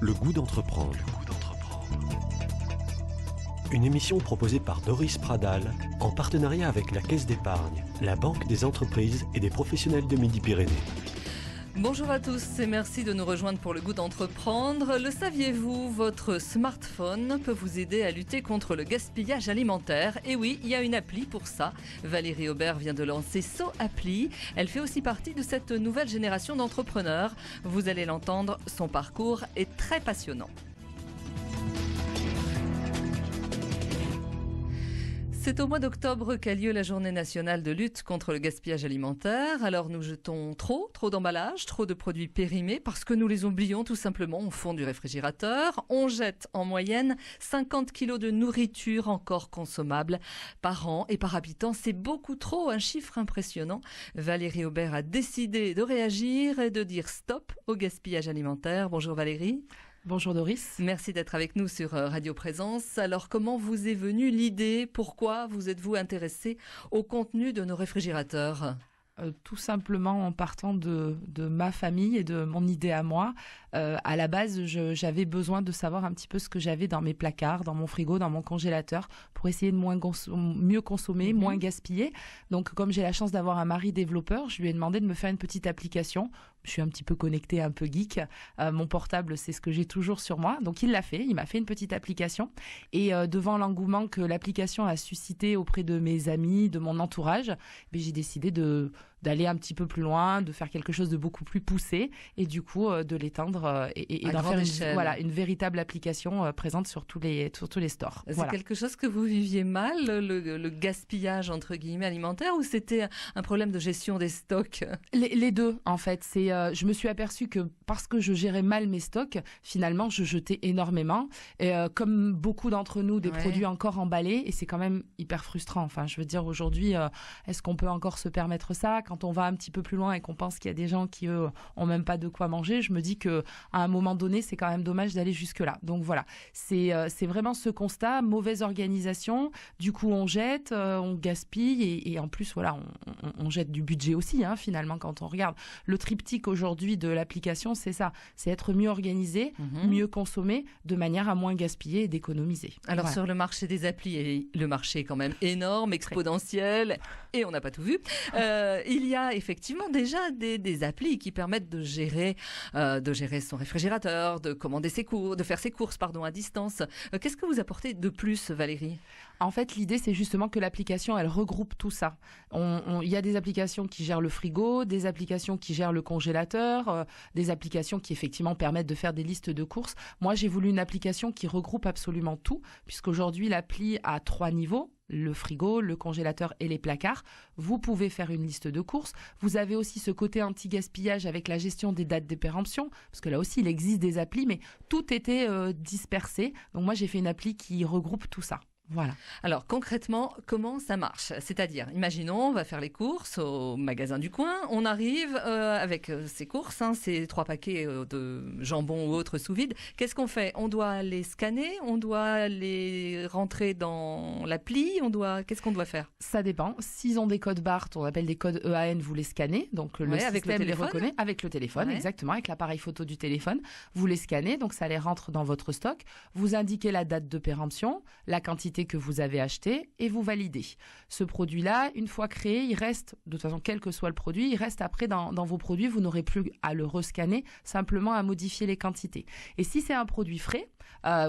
Le goût d'entreprendre. Une émission proposée par Doris Pradal en partenariat avec la Caisse d'épargne, la Banque des entreprises et des professionnels de Midi-Pyrénées. Bonjour à tous et merci de nous rejoindre pour le goût d'entreprendre. Le saviez-vous, votre smartphone peut vous aider à lutter contre le gaspillage alimentaire. Et oui, il y a une appli pour ça. Valérie Aubert vient de lancer SoAppli. Elle fait aussi partie de cette nouvelle génération d'entrepreneurs. Vous allez l'entendre, son parcours est très passionnant. C'est au mois d'octobre qu'a lieu la journée nationale de lutte contre le gaspillage alimentaire. Alors nous jetons trop d'emballages, trop de produits périmés parce que nous les oublions tout simplement au fond du réfrigérateur. On jette en moyenne 50 kilos de nourriture encore consommable par an et par habitant. C'est beaucoup trop, un chiffre impressionnant. Valérie Aubert a décidé de réagir et de dire stop au gaspillage alimentaire. Bonjour Valérie. Bonjour Doris. Merci d'être avec nous sur Radio Présence. Alors comment vous est venue l'idée? Pourquoi vous êtes-vous intéressé au contenu de nos réfrigérateurs? Tout simplement en partant de ma famille et de mon idée à moi. À la base, j'avais besoin de savoir un petit peu ce que j'avais dans mes placards, dans mon frigo, dans mon congélateur, pour essayer de mieux consommer, moins gaspiller. Donc, comme j'ai la chance d'avoir un mari développeur, je lui ai demandé de me faire une petite application. Je suis un petit peu connectée, un peu geek. Mon portable, c'est ce que j'ai toujours sur moi. Donc, il l'a fait. Il m'a fait une petite application. Et devant l'engouement que l'application a suscité auprès de mes amis, de mon entourage, j'ai décidé d'aller un petit peu plus loin, de faire quelque chose de beaucoup plus poussé et du coup de l'étendre et d'en faire une véritable application présente sur tous les stores. C'est quelque chose que vous viviez mal, le gaspillage entre guillemets alimentaire, ou c'était un problème de gestion des stocks? Les deux en fait. Je me suis aperçue que parce que je gérais mal mes stocks, finalement je jetais énormément et comme beaucoup d'entre nous des produits encore emballés, et c'est quand même hyper frustrant. Enfin, je veux dire aujourd'hui, est-ce qu'on peut encore se permettre ça? Quand on va un petit peu plus loin et qu'on pense qu'il y a des gens qui, eux, ont même pas de quoi manger, je me dis que à un moment donné, c'est quand même dommage d'aller jusque-là. Donc voilà, c'est vraiment ce constat, mauvaise organisation. Du coup, on jette, on gaspille et en plus, voilà, on jette du budget aussi, hein, finalement, quand on regarde. Le triptyque aujourd'hui de l'application, c'est ça, c'est être mieux organisé, mieux consommer, de manière à moins gaspiller et d'économiser. Alors sur le marché des applis, le marché est quand même énorme, exponentiel, et on n'a pas tout vu. Il y a effectivement déjà des applis qui permettent de gérer son réfrigérateur, de commander de faire ses courses à distance. Qu'est-ce que vous apportez de plus, Valérie? En fait, l'idée, c'est justement que l'application, elle regroupe tout ça. Il y a des applications qui gèrent le frigo, des applications qui gèrent le congélateur, des applications qui effectivement permettent de faire des listes de courses. Moi, j'ai voulu une application qui regroupe absolument tout, puisqu'aujourd'hui, l'appli a 3 niveaux. Le frigo, le congélateur et les placards. Vous pouvez faire une liste de courses. Vous avez aussi ce côté anti-gaspillage avec la gestion des dates de péremption, parce que là aussi, il existe des applis, mais tout était dispersé. Donc moi, j'ai fait une appli qui regroupe tout ça. Voilà. Alors concrètement, comment ça marche? C'est-à-dire, imaginons, on va faire les courses au magasin du coin, on arrive avec ses courses, ces 3 paquets de jambon ou autre sous vide. Qu'est-ce qu'on fait? On doit les scanner, on doit les rentrer dans l'appli, qu'est-ce qu'on doit faire? Ça dépend. S'ils ont des codes barres, on appelle des codes EAN, vous les scannez, donc le système les reconnaît avec le téléphone, exactement, avec l'appareil photo du téléphone. Vous les scannez, donc ça les rentre dans votre stock. Vous indiquez la date de péremption, la quantité que vous avez acheté et vous validez. Ce produit-là, une fois créé, il reste, de toute façon, quel que soit le produit, il reste après dans vos produits, vous n'aurez plus à le rescanner, simplement à modifier les quantités. Et si c'est un produit frais,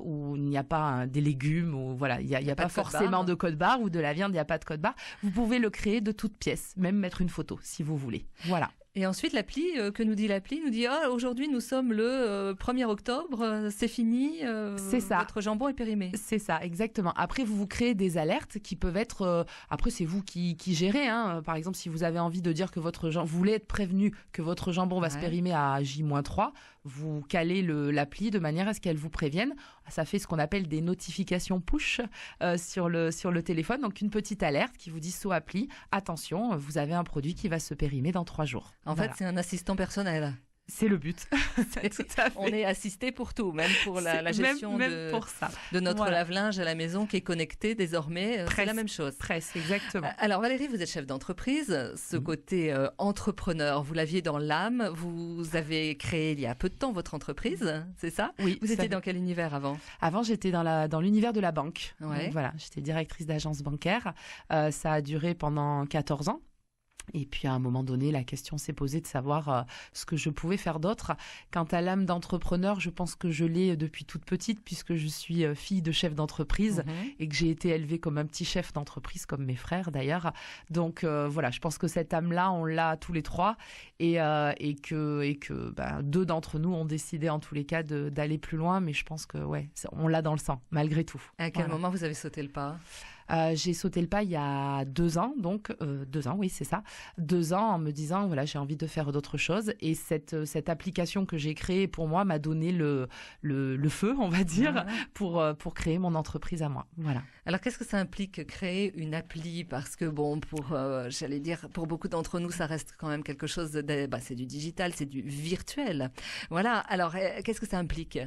où il n'y a pas des légumes, ou voilà, il n'y a pas forcément de code barre, ou de la viande, il n'y a pas de code barre, vous pouvez le créer de toutes pièces, même mettre une photo si vous voulez. Voilà. Et ensuite, l'appli, que nous dit l'appli, nous dit aujourd'hui nous sommes le 1er octobre, c'est fini, c'est ça. Votre jambon est périmé. C'est ça, exactement. Après, vous créez des alertes qui peuvent être, après c'est vous qui gérez, hein. Par exemple, si vous avez envie de dire que vous voulez être prévenu que votre jambon va se périmer à J-3, vous calez l'appli de manière à ce qu'elle vous prévienne. Ça fait ce qu'on appelle des notifications push sur le téléphone, donc une petite alerte qui vous dit SoAppli, attention, vous avez un produit qui va se périmer dans 3 jours. En fait, c'est un assistant personnel. C'est le but. Tout à fait. On est assisté pour tout, même pour la gestion même pour ça. de notre lave-linge à la maison qui est connecté désormais. C'est la même chose. Presque, exactement. Alors Valérie, vous êtes chef d'entreprise. Ce côté entrepreneur, vous l'aviez dans l'âme. Vous avez créé il y a peu de temps votre entreprise, c'est ça? Oui. Vous étiez dans quel univers avant? Avant, j'étais dans l'univers de la banque. Ouais. Donc, voilà, j'étais directrice d'agence bancaire. Ça a duré pendant 14 ans. Et puis à un moment donné, la question s'est posée de savoir ce que je pouvais faire d'autre. Quant à l'âme d'entrepreneur, je pense que je l'ai depuis toute petite puisque je suis fille de chef d'entreprise et que j'ai été élevée comme un petit chef d'entreprise, comme mes frères d'ailleurs. Donc voilà, je pense que cette âme-là, on l'a tous les trois et que deux d'entre nous ont décidé en tous les cas d'aller plus loin. Mais je pense que on l'a dans le sang, malgré tout. À quel moment vous avez sauté le pas? J'ai sauté le pas il y a 2 ans, donc 2 ans, oui, c'est ça. 2 ans en me disant, voilà, j'ai envie de faire d'autres choses. Et cette application que j'ai créée pour moi m'a donné le feu, on va dire, pour créer mon entreprise à moi. Voilà. Alors, qu'est-ce que ça implique créer une appli? Parce que bon, j'allais dire, pour beaucoup d'entre nous, ça reste quand même quelque chose c'est du digital, c'est du virtuel. Voilà. Alors, qu'est-ce que ça implique?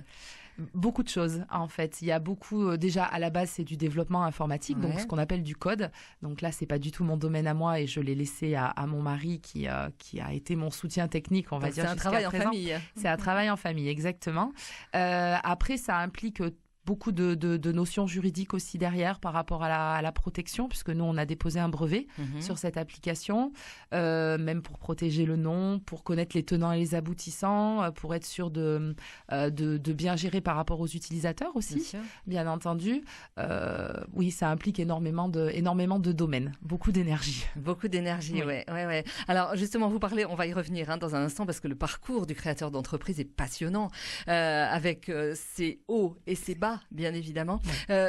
Beaucoup de choses, en fait. Il y a beaucoup, déjà, à la base, c'est du développement informatique, donc ce qu'on appelle du code. Donc là, c'est pas du tout mon domaine à moi et je l'ai laissé à mon mari qui a été mon soutien technique, on va dire. C'est un travail en famille. C'est un travail en famille, exactement. Après, ça implique beaucoup de notions juridiques aussi derrière par rapport à la protection, puisque nous, on a déposé un brevet sur cette application, même pour protéger le nom, pour connaître les tenants et les aboutissants, pour être sûr de bien gérer par rapport aux utilisateurs aussi, bien entendu. Oui, ça implique énormément de domaines, beaucoup d'énergie. Beaucoup d'énergie, ouais. Alors, justement, on va y revenir dans un instant, parce que le parcours du créateur d'entreprise est passionnant, avec ses hauts et ses bas, bien évidemment.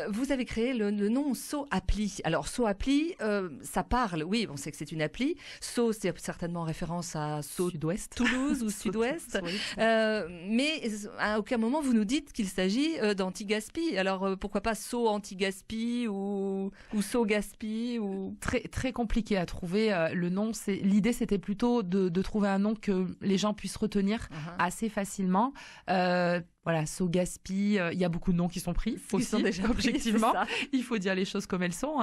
Vous avez créé le nom So Appli. Alors, So Appli, ça parle, oui, on sait que c'est une appli. So, c'est certainement en référence à Sud-Ouest. Toulouse ou Sud-Ouest. Mais à aucun moment, vous nous dites qu'il s'agit d'anti-gaspi. Alors, pourquoi pas So Anti-Gaspi ou So Gaspi ou... Très, très compliqué à trouver. Le nom, l'idée, c'était plutôt de trouver un nom que les gens puissent retenir assez facilement. Voilà, So Gaspi, il y a beaucoup de noms qui sont pris aussi, sont déjà objectivement. Pris, il faut dire les choses comme elles sont.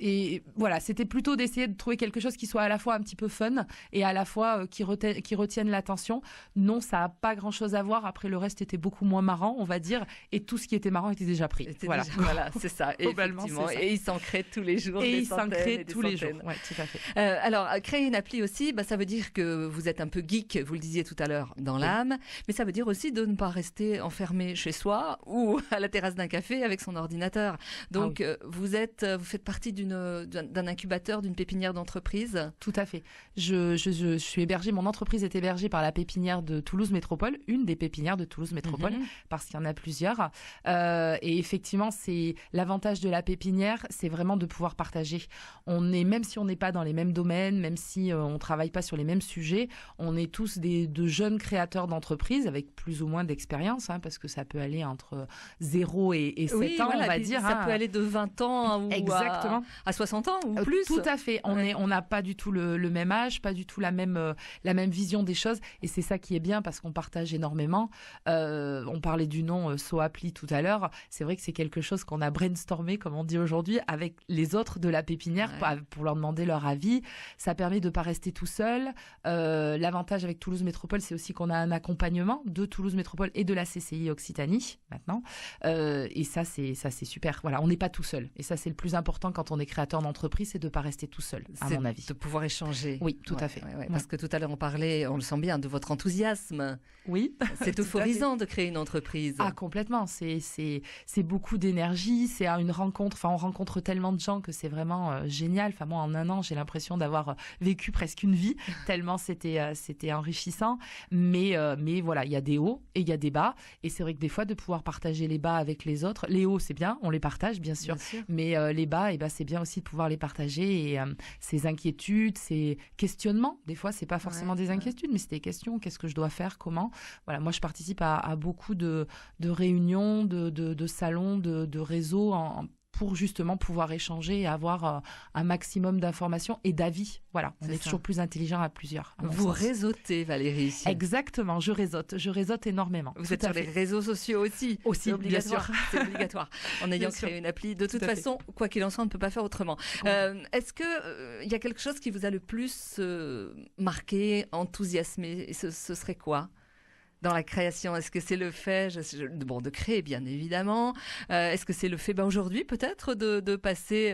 Et voilà, c'était plutôt d'essayer de trouver quelque chose qui soit à la fois un petit peu fun et à la fois qui retienne l'attention. Non, ça n'a pas grand-chose à voir. Après, le reste était beaucoup moins marrant, on va dire. Et tout ce qui était marrant était déjà pris. Voilà, c'est ça. Effectivement. Et ils s'en créent tous les jours. Et ils s'en créent tous les jours. Oui, tout à fait. Alors, créer une appli aussi, ça veut dire que vous êtes un peu geek, vous le disiez tout à l'heure, dans l'âme. Mais ça veut dire aussi de ne pas rester enfermé chez soi ou à la terrasse d'un café avec son ordinateur. Donc, vous faites partie d'un incubateur, d'une pépinière d'entreprise. Tout à fait. Je suis hébergée, mon entreprise est hébergée par la pépinière de Toulouse Métropole, une des pépinières de Toulouse Métropole, parce qu'il y en a plusieurs. Et effectivement, c'est l'avantage de la pépinière, c'est vraiment de pouvoir partager. Même si on n'est pas dans les mêmes domaines, même si on travaille pas sur les mêmes sujets, on est tous de jeunes créateurs d'entreprise avec plus ou moins d'expérience, parce que ça peut aller entre 0 et 7 ans, on va dire. Ça peut aller de 20 ans ou à 60 ans ou plus. Tout à fait. On n'a pas du tout le même âge, pas du tout la même vision des choses. Et c'est ça qui est bien parce qu'on partage énormément. On parlait du nom So Appli tout à l'heure. C'est vrai que c'est quelque chose qu'on a brainstormé, comme on dit aujourd'hui, avec les autres de la pépinière pour leur demander leur avis. Ça permet de ne pas rester tout seul. L'avantage avec Toulouse Métropole, c'est aussi qu'on a un accompagnement de Toulouse Métropole et de la CCI Occitanie maintenant. Et ça, c'est super. Voilà, on n'est pas tout seul. Et ça, c'est le plus important quand on est créateur d'entreprise, c'est de ne pas rester tout seul, à mon avis. De pouvoir échanger. Oui, tout à fait. Parce que tout à l'heure, on parlait, on le sent bien, de votre enthousiasme. Oui. C'est euphorisant de créer une entreprise. Ah, complètement. C'est beaucoup d'énergie. C'est une rencontre. Enfin, on rencontre tellement de gens que c'est vraiment génial. Enfin, moi, en 1 an, j'ai l'impression d'avoir vécu presque une vie, tellement c'était enrichissant. Mais voilà, il y a des hauts et il y a des bas. Et c'est vrai que des fois, de pouvoir partager les bas avec les autres, les hauts, c'est bien, on les partage, bien sûr. Mais les bas, c'est bien aussi de pouvoir les partager. Et ces inquiétudes, ces questionnements, des fois, c'est pas forcément des inquiétudes, mais c'est des questions. Qu'est-ce que je dois faire? Comment? Voilà, moi, je participe à beaucoup de réunions, de salons, de réseaux pour justement pouvoir échanger et avoir un maximum d'informations et d'avis. Voilà, on est toujours plus intelligent à plusieurs. Vous réseautez, Valérie. Exactement, je réseaute énormément. Vous êtes sur les réseaux sociaux aussi. Aussi, bien sûr. C'est obligatoire. En ayant créé une appli. De toute façon, quoi qu'il en soit, on ne peut pas faire autrement. Est-ce qu'il y a quelque chose qui vous a le plus marqué, enthousiasmé? Ce serait quoi dans la création? Est-ce que c'est le fait de créer, bien évidemment? Est-ce que c'est le fait aujourd'hui peut-être de passer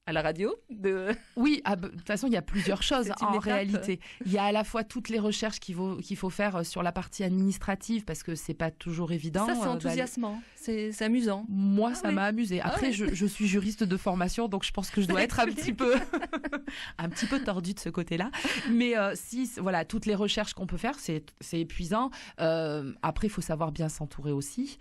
à la radio Oui, de toute façon, il y a plusieurs choses en réalité. Il y a à la fois toutes les recherches qu'il faut faire sur la partie administrative, parce que c'est pas toujours évident. Ça, c'est enthousiasmant, c'est amusant. Moi, ça m'a amusé. Après, je suis juriste de formation, donc je pense que je dois être un petit peu tordue de ce côté-là. Mais voilà, toutes les recherches qu'on peut faire, c'est épuisant. Après, il faut savoir bien s'entourer aussi.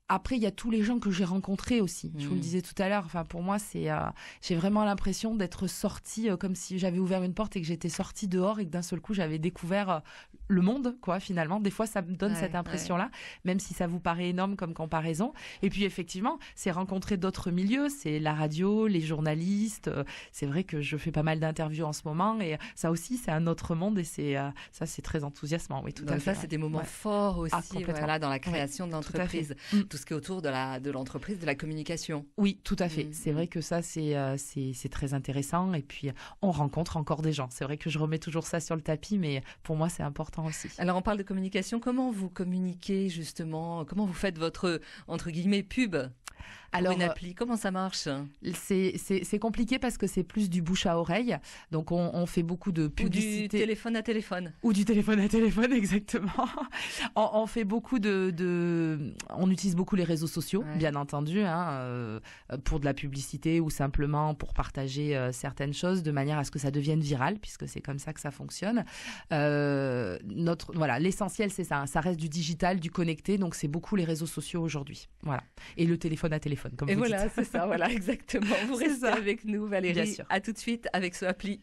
Après, il y a tous les gens que j'ai rencontrés aussi. Je vous le disais tout à l'heure. Enfin, pour moi, j'ai vraiment l'impression d'être sortie comme si j'avais ouvert une porte et que j'étais sortie dehors et que d'un seul coup, j'avais découvert le monde, quoi, finalement. Des fois, ça me donne cette impression-là, même si ça vous paraît énorme comme comparaison. Et puis, effectivement, c'est rencontrer d'autres milieux. C'est la radio, les journalistes. C'est vrai que je fais pas mal d'interviews en ce moment et ça aussi, c'est un autre monde et ça, c'est très enthousiasmant. Oui, tout à fait. Ça, c'est des moments forts aussi, dans la création de l'entreprise. Tout ce qui est autour de l'entreprise, de la communication. Oui, tout à fait. C'est vrai que ça, c'est très intéressant. Et puis, on rencontre encore des gens. C'est vrai que je remets toujours ça sur le tapis, mais pour moi, c'est important aussi. Alors, on parle de communication. Comment vous communiquez, justement? Comment vous faites votre, entre guillemets, pub? Alors, une appli, comment ça marche? C'est compliqué parce que c'est plus du bouche à oreille. Donc, on fait beaucoup de publicité. Ou du téléphone à téléphone. Ou du téléphone à téléphone, exactement. On fait beaucoup on utilise beaucoup les réseaux sociaux, bien entendu, pour de la publicité ou simplement pour partager certaines choses de manière à ce que ça devienne viral, puisque c'est comme ça que ça fonctionne. L'essentiel, c'est ça. Ça reste du digital, du connecté. Donc, c'est beaucoup les réseaux sociaux aujourd'hui. Voilà. Et le téléphone à téléphone, comme vous dites. Et voilà, c'est ça, exactement. Vous restez avec nous, Valérie. Bien sûr. À tout de suite avec ce appli.